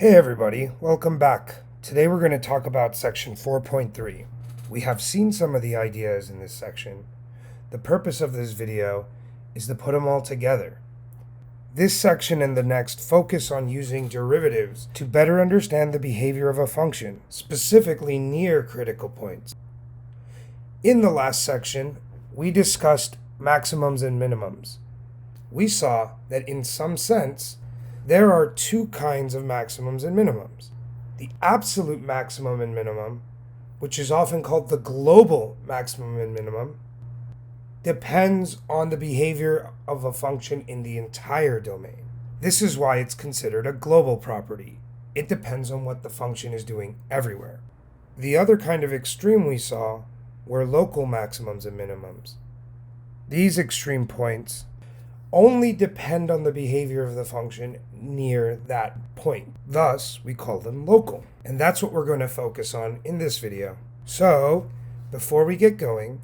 Hey everybody, welcome back. Today we're going to talk about section 4.3. We have seen some of the ideas in this section. The purpose of this video is to put them all together. This section and the next focus on using derivatives to better understand the behavior of a function, specifically near critical points. In the last section, we discussed maximums and minimums. We saw that in some sense, there are two kinds of maximums and minimums. The absolute maximum and minimum, which is often called the global maximum and minimum, depends on the behavior of a function in the entire domain. This is why it's considered a global property. It depends on what the function is doing everywhere. The other kind of extreme we saw were local maximums and minimums. These extreme points only depend on the behavior of the function near that point. Thus, we call them local. And that's what we're going to focus on in this video. So, before we get going,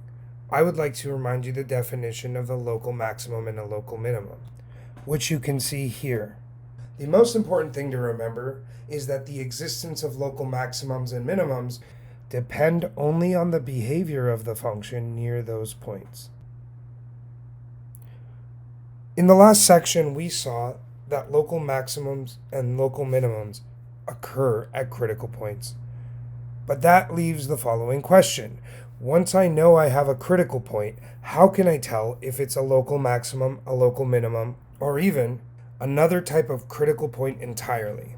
I would like to remind you the definition of a local maximum and a local minimum, which you can see here. The most important thing to remember is that the existence of local maximums and minimums depend only on the behavior of the function near those points. In the last section, we saw that local maximums and local minimums occur at critical points. But that leaves the following question. Once I know I have a critical point, how can I tell if it's a local maximum, a local minimum, or even another type of critical point entirely?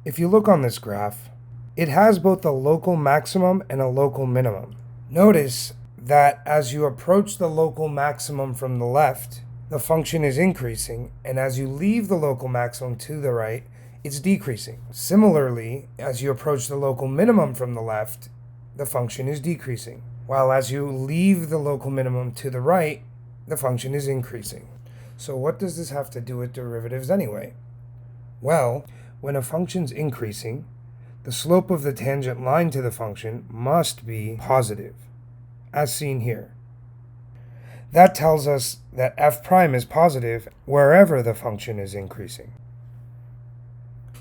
If you look on this graph, it has both a local maximum and a local minimum. Notice that as you approach the local maximum from the left, the function is increasing, and as you leave the local maximum to the right, it's decreasing. Similarly, as you approach the local minimum from the left, the function is decreasing, while as you leave the local minimum to the right, the function is increasing. So what does this have to do with derivatives anyway? Well, when a function's increasing, the slope of the tangent line to the function must be positive, as seen here. That tells us that f prime is positive wherever the function is increasing.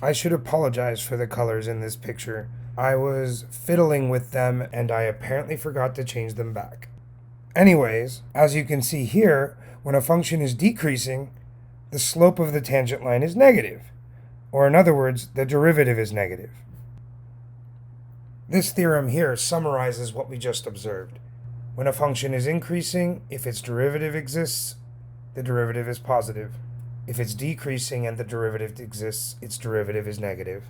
I should apologize for the colors in this picture. I was fiddling with them and I apparently forgot to change them back. Anyways, as you can see here, when a function is decreasing, the slope of the tangent line is negative. Or in other words, the derivative is negative. This theorem here summarizes what we just observed. When a function is increasing, if its derivative exists, the derivative is positive. If it's decreasing and the derivative exists, its derivative is negative.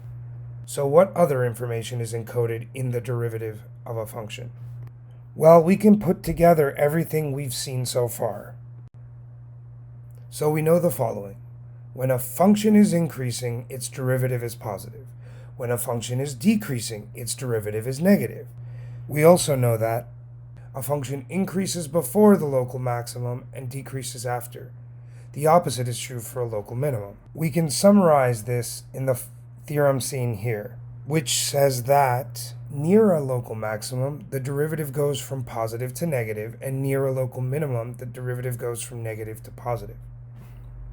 So what other information is encoded in the derivative of a function? Well, we can put together everything we've seen so far. So we know the following. When a function is increasing, its derivative is positive. When a function is decreasing, its derivative is negative. We also know that a function increases before the local maximum and decreases after. The opposite is true for a local minimum. We can summarize this in the theorem seen here, which says that near a local maximum, the derivative goes from positive to negative, and near a local minimum, the derivative goes from negative to positive.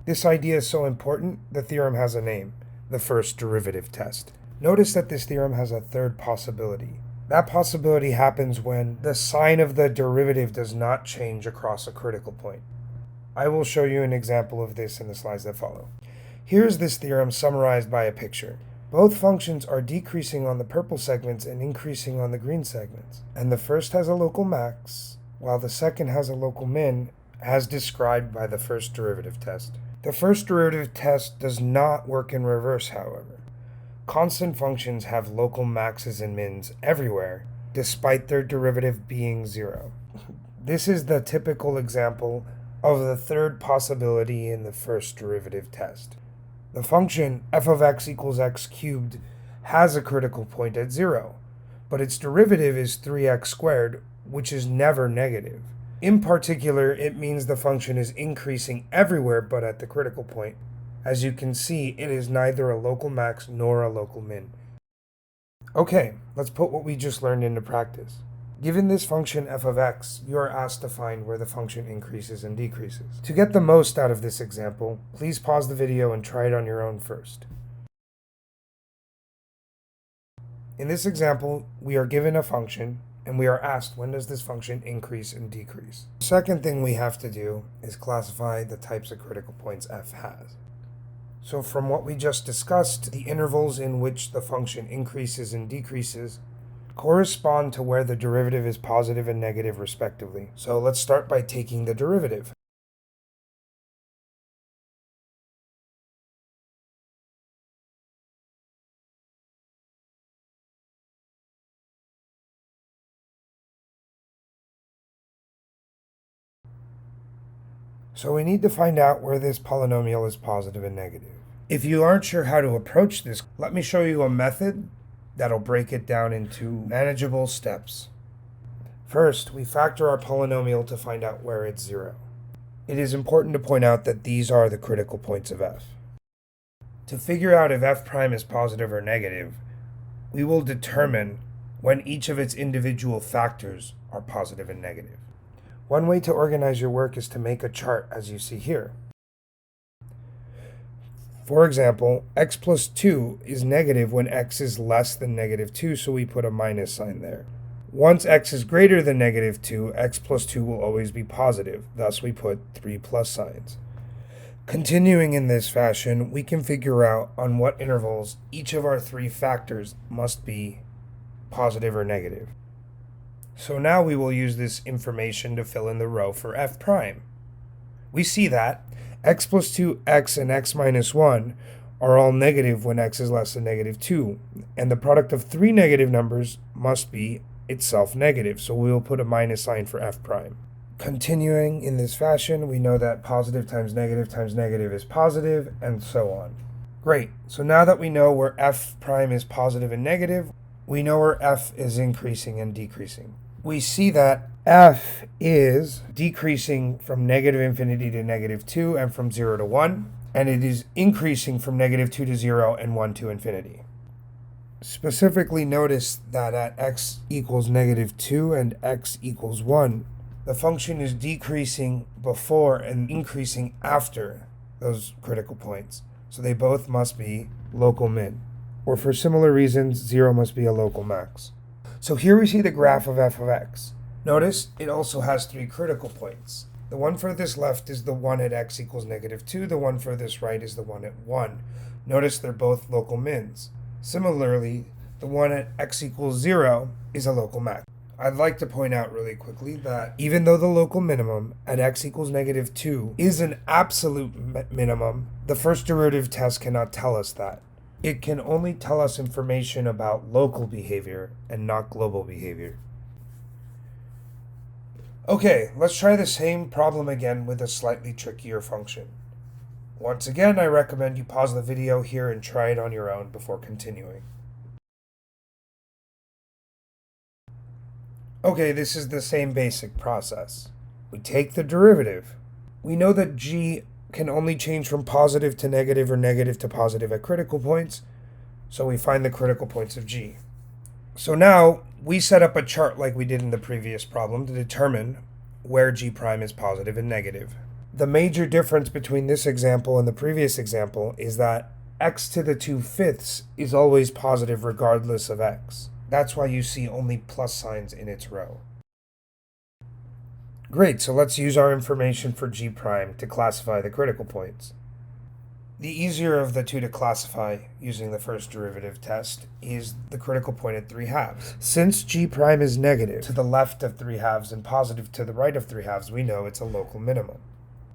This idea is so important, the theorem has a name, the first derivative test. Notice that this theorem has a third possibility. That possibility happens when the sign of the derivative does not change across a critical point. I will show you an example of this in the slides that follow. Here's this theorem summarized by a picture. Both functions are decreasing on the purple segments and increasing on the green segments. And the first has a local max, while the second has a local min, as described by the first derivative test. The first derivative test does not work in reverse, however. Constant functions have local maxes and mins everywhere, despite their derivative being zero. This is the typical example of the third possibility in the first derivative test. The function f of x equals x cubed has a critical point at 0, but its derivative is 3x squared, which is never negative. In particular, it means the function is increasing everywhere but at the critical point. As you can see, it is neither a local max nor a local min. Okay, let's put what we just learned into practice. Given this function f of x, you are asked to find where the function increases and decreases. To get the most out of this example, please pause the video and try it on your own first. In this example, we are given a function and we are asked, when does this function increase and decrease? The second thing we have to do is classify the types of critical points f has. So from what we just discussed, the intervals in which the function increases and decreases correspond to where the derivative is positive and negative respectively. So let's start by taking the derivative. So we need to find out where this polynomial is positive and negative. If you aren't sure how to approach this, let me show you a method that'll break it down into manageable steps. First, we factor our polynomial to find out where it's 0. It is important to point out that these are the critical points of f. To figure out if f prime is positive or negative, we will determine when each of its individual factors are positive and negative. One way to organize your work is to make a chart as you see here. For example, x plus 2 is negative when x is less than negative 2, so we put a minus sign there. Once x is greater than negative 2, x plus 2 will always be positive, thus we put 3 plus signs. Continuing in this fashion, we can figure out on what intervals each of our 3 factors must be positive or negative. So now we will use this information to fill in the row for f prime. We see that x plus 2x and x minus 1 are all negative when x is less than negative 2, and the product of 3 negative numbers must be itself negative, so we will put a minus sign for f prime. Continuing in this fashion, we know that positive times negative is positive, and so on. Great, so now that we know where f prime is positive and negative, we know where f is increasing and decreasing. We see that f is decreasing from negative infinity to negative 2 and from 0 to 1, and it is increasing from negative 2 to 0 and 1 to infinity. Specifically notice that at x equals negative 2 and x equals 1, the function is decreasing before and increasing after those critical points. So they both must be local min. Or for similar reasons, 0 must be a local max. So here we see the graph of f of x. Notice it also has 3 critical points. The one furthest left is the one at x equals negative 2. The one furthest right is the one at 1. Notice they're both local mins. Similarly, the one at x equals 0 is a local max. I'd like to point out really quickly that even though the local minimum at x equals negative 2 is an absolute minimum, the first derivative test cannot tell us that. It can only tell us information about local behavior and not global behavior. Okay, let's try the same problem again with a slightly trickier function. Once again, I recommend you pause the video here and try it on your own before continuing. Okay, this is the same basic process. We take the derivative. We know that g can only change from positive to negative or negative to positive at critical points, so we find the critical points of g. So now we set up a chart like we did in the previous problem to determine where g prime is positive and negative. The major difference between this example and the previous example is that x to the 2/5 is always positive regardless of x. That's why you see only plus signs in its row. Great, so let's use our information for g prime to classify the critical points. The easier of the two to classify using the first derivative test is the critical point at 3/2. Since g prime is negative to the left of 3/2 and positive to the right of 3/2, we know it's a local minimum.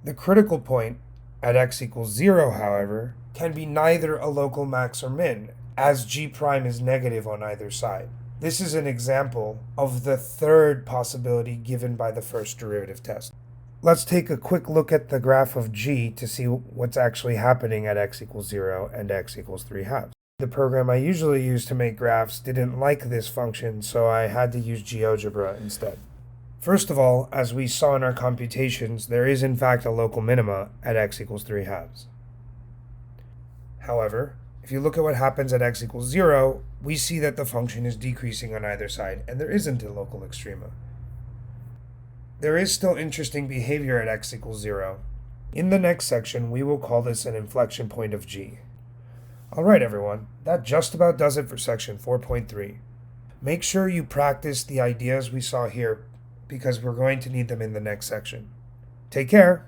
The critical point at x equals 0, however, can be neither a local max or min, as g prime is negative on either side. This is an example of the third possibility given by the first derivative test. Let's take a quick look at the graph of g to see what's actually happening at x equals 0 and x equals 3/2. The program I usually use to make graphs didn't like this function, so I had to use GeoGebra instead. First of all, as we saw in our computations, there is in fact a local minima at x equals 3/2. However, if you look at what happens at x equals 0, we see that the function is decreasing on either side, and there isn't a local extrema. There is still interesting behavior at x equals 0. In the next section, we will call this an inflection point of g. Alright everyone, that just about does it for section 4.3. Make sure you practice the ideas we saw here because we're going to need them in the next section. Take care!